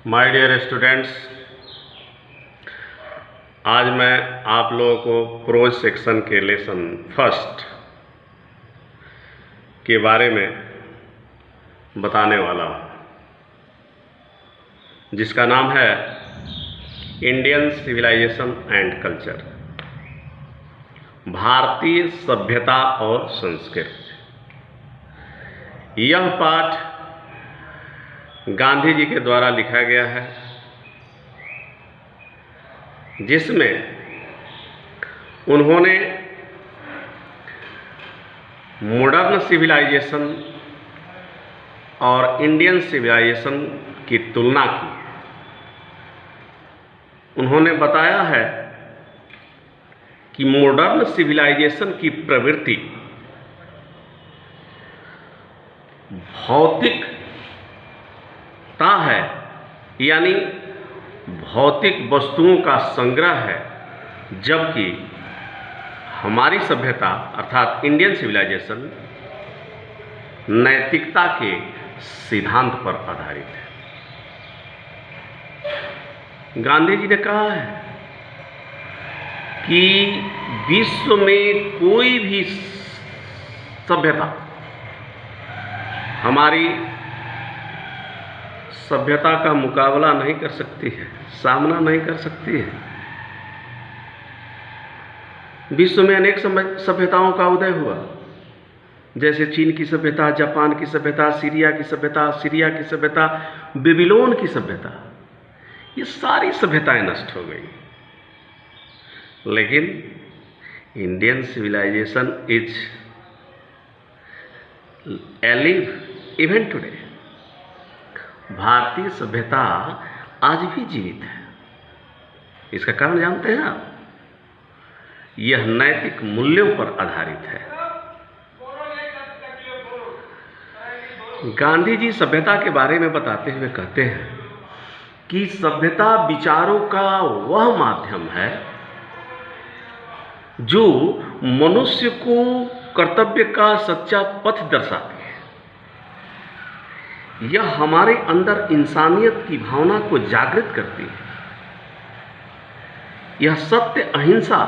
My dear students, आज मैं आप लोगों को प्रोज सेक्शन के लेसन फर्स्ट के बारे में बताने वाला हूँ, जिसका नाम है इंडियन सिविलाइजेशन एंड कल्चर, भारतीय सभ्यता और संस्कृति। यह पाठ गांधी जी के द्वारा लिखा गया है, जिसमें उन्होंने मॉडर्न सिविलाइजेशन और इंडियन सिविलाइजेशन की तुलना की। उन्होंने बताया है कि मॉडर्न सिविलाइजेशन की प्रवृत्ति भौतिकता है, यानी भौतिक वस्तुओं का संग्रह है, जबकि हमारी सभ्यता अर्थात इंडियन सिविलाइजेशन नैतिकता के सिद्धांत पर आधारित है। गांधी जी ने कहा है कि विश्व में कोई भी सभ्यता हमारी सभ्यता का मुकाबला नहीं कर सकती है, सामना नहीं कर सकती है। विश्व में अनेक सभ्यताओं का उदय हुआ, जैसे चीन की सभ्यता, जापान की सभ्यता, सीरिया की सभ्यता, बेबीलोन की सभ्यता। ये सारी सभ्यताएं नष्ट हो गई, लेकिन Indian civilisation is alive even today. भारतीय सभ्यता आज भी जीवित है। इसका कारण जानते हैं आप? यह नैतिक मूल्यों पर आधारित है। गांधी जी सभ्यता के बारे में बताते हुए कहते हैं कि सभ्यता विचारों का वह माध्यम है जो मनुष्य को कर्तव्य का सच्चा पथ दर्शाती है। यह हमारे अंदर इंसानियत की भावना को जागृत करती है। यह सत्य, अहिंसा,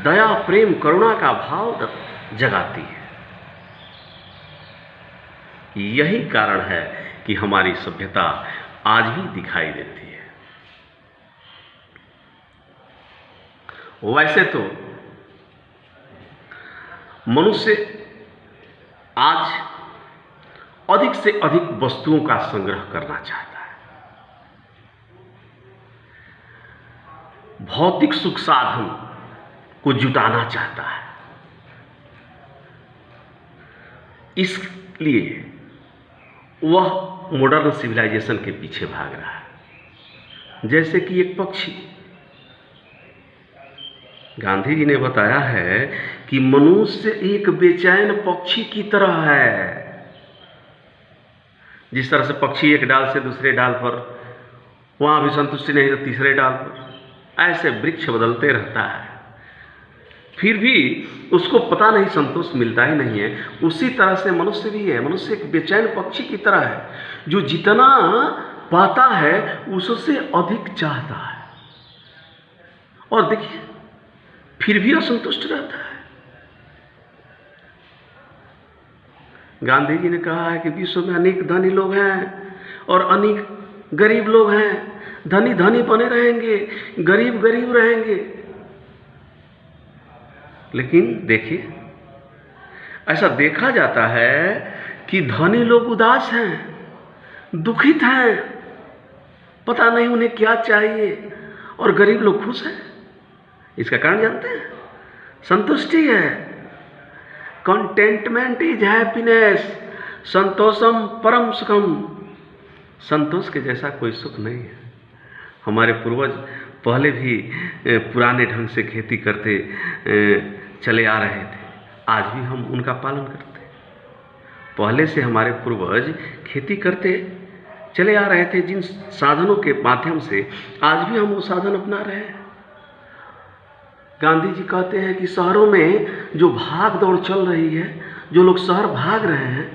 दया, प्रेम, करुणा का भाव जगाती है। यही कारण है कि हमारी सभ्यता आज भी दिखाई देती है। वैसे तो मनुष्य आज अधिक से अधिक वस्तुओं का संग्रह करना चाहता है। भौतिक सुख साधन को जुटाना चाहता है। इसलिए वह मॉडर्न सिविलाइजेशन के पीछे भाग रहा है। जैसे कि एक पक्षी, गांधी जी ने बताया है कि मनुष्य एक बेचैन पक्षी की तरह है। जिस तरह से पक्षी एक डाल से दूसरे डाल पर, वहाँ भी संतुष्टि नहीं तो तीसरे डाल पर, ऐसे वृक्ष बदलते रहता है, फिर भी उसको पता नहीं, संतोष मिलता ही नहीं है। उसी तरह से मनुष्य भी है। मनुष्य एक बेचैन पक्षी की तरह है, जो जितना पाता है उससे अधिक चाहता है, और देखिए फिर भी असंतुष्ट रहता है। गांधी जी ने कहा है कि विश्व में अनेक धनी लोग हैं और अनेक गरीब लोग हैं। धनी धनी बने रहेंगे, गरीब गरीब रहेंगे। लेकिन देखिए, ऐसा देखा जाता है कि धनी लोग उदास हैं, दुखित हैं, पता नहीं उन्हें क्या चाहिए, और गरीब लोग खुश हैं। इसका कारण जानते हैं? संतुष्टि है। कंटेंटमेंट इज हैप्पीनेस, संतोषम परम सुखम। संतोष के जैसा कोई सुख नहीं है। हमारे पूर्वज पहले भी पुराने ढंग से खेती करते चले आ रहे थे, आज भी हम उनका पालन करते हैं। पहले से हमारे पूर्वज खेती करते चले आ रहे थे, जिन साधनों के माध्यम से आज भी हम वो साधन अपना रहे हैं। गांधी जी कहते हैं कि शहरों में जो भाग दौड़ चल रही है, जो लोग शहर भाग रहे हैं,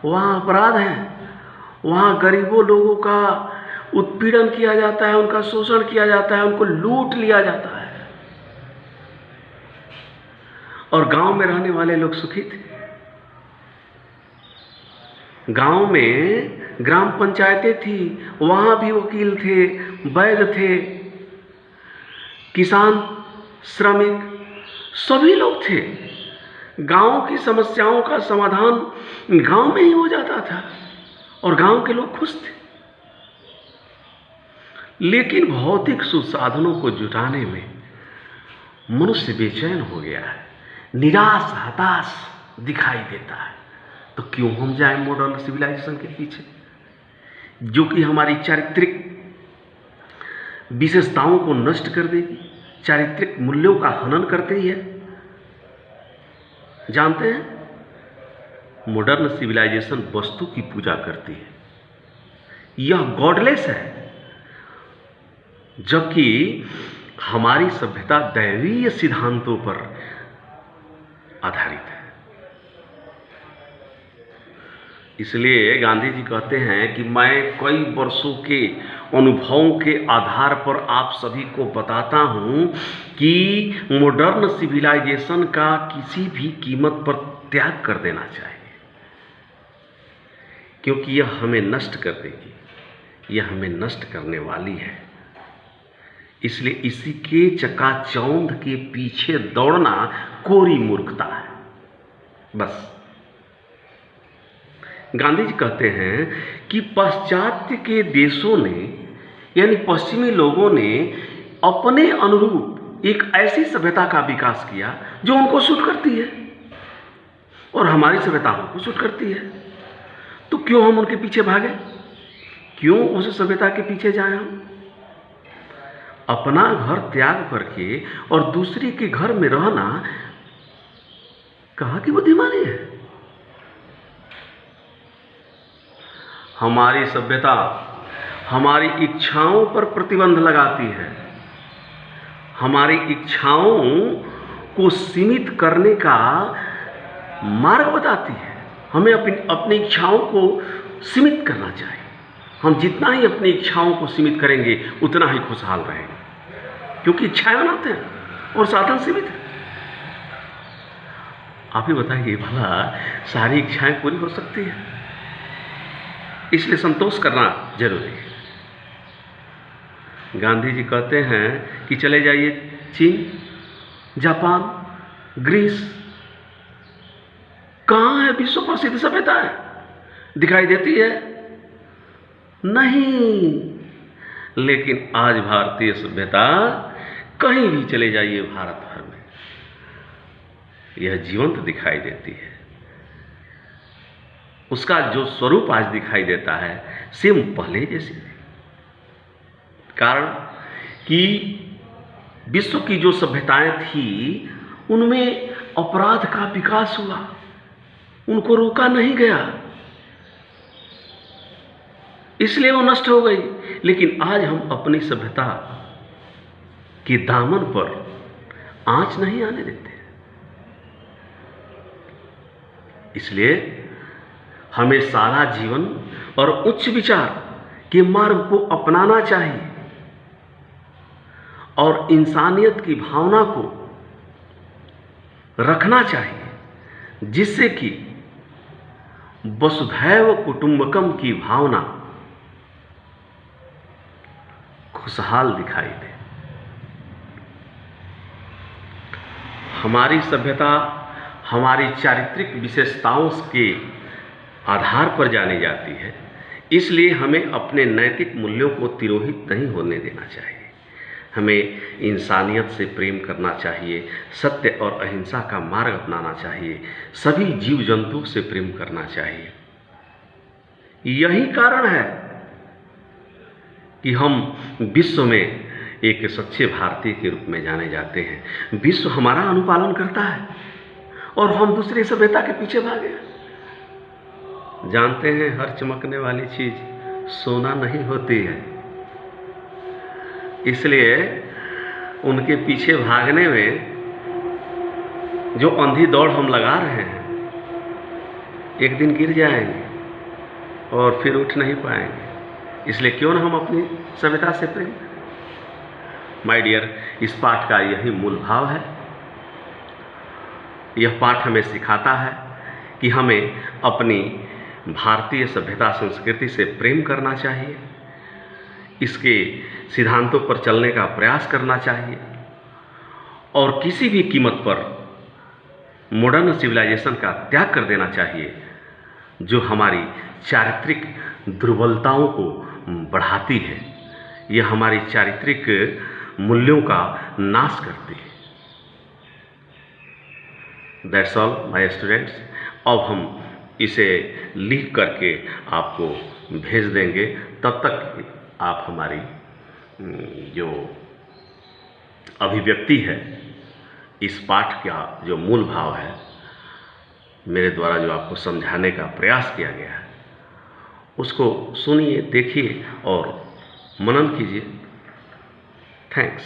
वहाँ अपराध है, वहाँ गरीबों लोगों का उत्पीड़न किया जाता है, उनका शोषण किया जाता है, उनको लूट लिया जाता है। और गांव में रहने वाले लोग सुखी थे। गांव में ग्राम पंचायतें थी, वहां भी वकील थे, वैद्य थे, किसान, श्रमिक, सभी लोग थे। गांव की समस्याओं का समाधान गांव में ही हो जाता था और गांव के लोग खुश थे। लेकिन भौतिक सुसाधनों को जुटाने में मनुष्य बेचैन हो गया है, निराश, हताश दिखाई देता है। तो क्यों हम जाएं मॉडर्न सिविलाइजेशन के पीछे, जो कि हमारी चारित्रिक विशेषताओं को नष्ट कर देगी, चारित्रिक मूल्यों का हनन करते ही है। जानते हैं, मॉडर्न सिविलाइजेशन वस्तु की पूजा करती है, यह गॉडलेस है, जबकि हमारी सभ्यता दैवीय सिद्धांतों पर आधारित है। इसलिए गांधी जी कहते हैं कि मैं कई वर्षों के अनुभवों के आधार पर आप सभी को बताता हूं कि मॉडर्न सिविलाइजेशन का किसी भी कीमत पर त्याग कर देना चाहिए, क्योंकि यह हमें नष्ट कर देगी, यह हमें नष्ट करने वाली है। इसलिए इसी के चकाचौंध के पीछे दौड़ना कोरी मूर्खता है। बस गांधी जी कहते हैं कि पाश्चात्य के देशों ने, यानी पश्चिमी लोगों ने अपने अनुरूप एक ऐसी सभ्यता का विकास किया जो उनको सूट करती है और हमारी सभ्यता हमको सूट करती है। तो क्यों हम उनके पीछे भागे, क्यों उस सभ्यता के पीछे जाएं हम? अपना घर त्याग करके और दूसरे के घर में रहना कहाँ की बुद्धिमानी है? हमारी सभ्यता हमारी इच्छाओं पर प्रतिबंध लगाती है, हमारी इच्छाओं को सीमित करने का मार्ग बताती है। हमें अपनी इच्छाओं को सीमित करना चाहिए। हम जितना ही अपनी इच्छाओं को सीमित करेंगे उतना ही खुशहाल रहेंगे, क्योंकि इच्छाएं बनाते हैं और साधन सीमित है। आप ही बताइए, भला सारी इच्छाएं पूरी हो सकती है? इसलिए संतोष करना जरूरी है। गांधी जी कहते हैं कि चले जाइए चीन, जापान, ग्रीस, कहाँ है विश्व प्रसिद्ध सभ्यताएं? दिखाई देती है? नहीं। लेकिन आज भारतीय सभ्यता, कहीं भी चले जाइए भारत भर में, यह जीवंत दिखाई देती है। उसका जो स्वरूप आज दिखाई देता है सेम पहले जैसी थी। कारण कि विश्व की जो सभ्यताएं थी उनमें अपराध का विकास हुआ, उनको रोका नहीं गया, इसलिए वो नष्ट हो गई। लेकिन आज हम अपनी सभ्यता के दामन पर आंच नहीं आने देते। इसलिए हमें सारा जीवन और उच्च विचार के मार्ग को अपनाना चाहिए और इंसानियत की भावना को रखना चाहिए, जिससे कि वसुधैव कुटुंबकम की भावना खुशहाल दिखाई दे। हमारी सभ्यता हमारी चारित्रिक विशेषताओं के आधार पर जानी जाती है, इसलिए हमें अपने नैतिक मूल्यों को तिरोहित नहीं होने देना चाहिए। हमें इंसानियत से प्रेम करना चाहिए, सत्य और अहिंसा का मार्ग अपनाना चाहिए, सभी जीव जंतुओं से प्रेम करना चाहिए। यही कारण है कि हम विश्व में एक सच्चे भारतीय के रूप में जाने जाते हैं। विश्व हमारा अनुपालन करता है और हम दूसरी सभ्यता के पीछे भागे। जानते हैं, हर चमकने वाली चीज सोना नहीं होती है, इसलिए उनके पीछे भागने में जो अंधी दौड़ हम लगा रहे हैं, एक दिन गिर जाएंगे और फिर उठ नहीं पाएंगे। इसलिए क्यों न हम अपनी सभ्यता से प्रेम करें। माय डियर, इस पाठ का यही मूल भाव है। यह पाठ हमें सिखाता है कि हमें अपनी भारतीय सभ्यता संस्कृति से प्रेम करना चाहिए, इसके सिद्धांतों पर चलने का प्रयास करना चाहिए और किसी भी कीमत पर मॉडर्न सिविलाइजेशन का त्याग कर देना चाहिए जो हमारी चारित्रिक दुर्बलताओं को बढ़ाती है, यह हमारी चारित्रिक मूल्यों का नाश करती है। That's all my students. अब हम इसे लिख करके आपको भेज देंगे, तब तक आप हमारी जो अभिव्यक्ति है, इस पाठ का जो मूल भाव है, मेरे द्वारा जो आपको समझाने का प्रयास किया गया है, उसको सुनिए, देखिए और मनन कीजिए। थैंक्स।